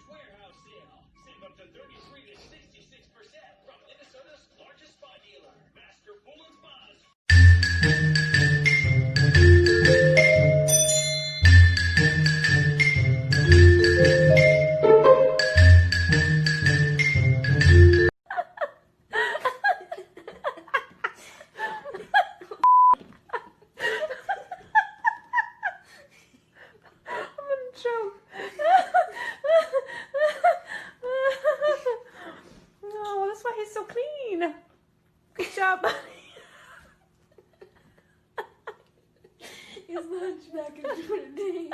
warehouse sale. Save up to 33 to 66% from Minnesota's largest spa dealer, Master Pool and Spas. Choke. Oh, that's why he's so clean. Good job, buddy. His lunch back in 20 days.